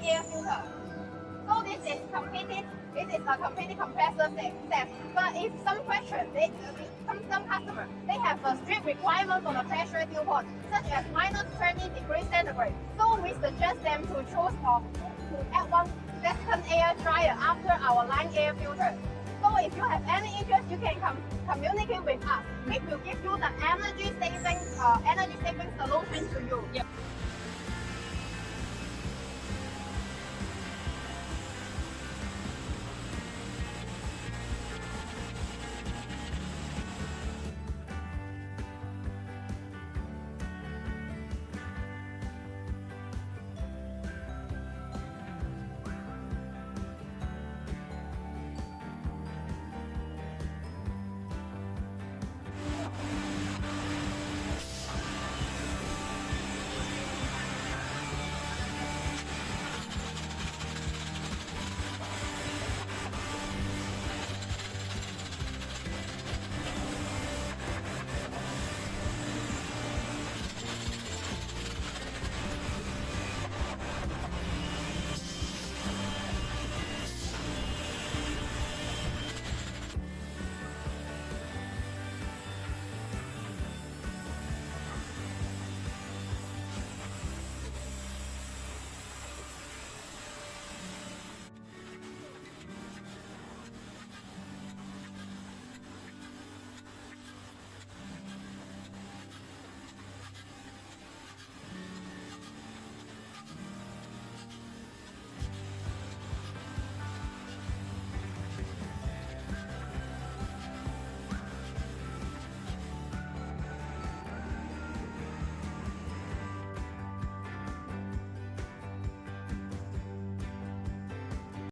line air filter. So this is a completely compressor set. But if some question, some customer, they have a strict requirement for the pressure dew point, such as -20 degrees centigrade. So we suggest them to choose to add one Vatican air dryer after our line air filter. So if you have any interest, you can communicate with us. We will give you the energy saving solution to you. Yep.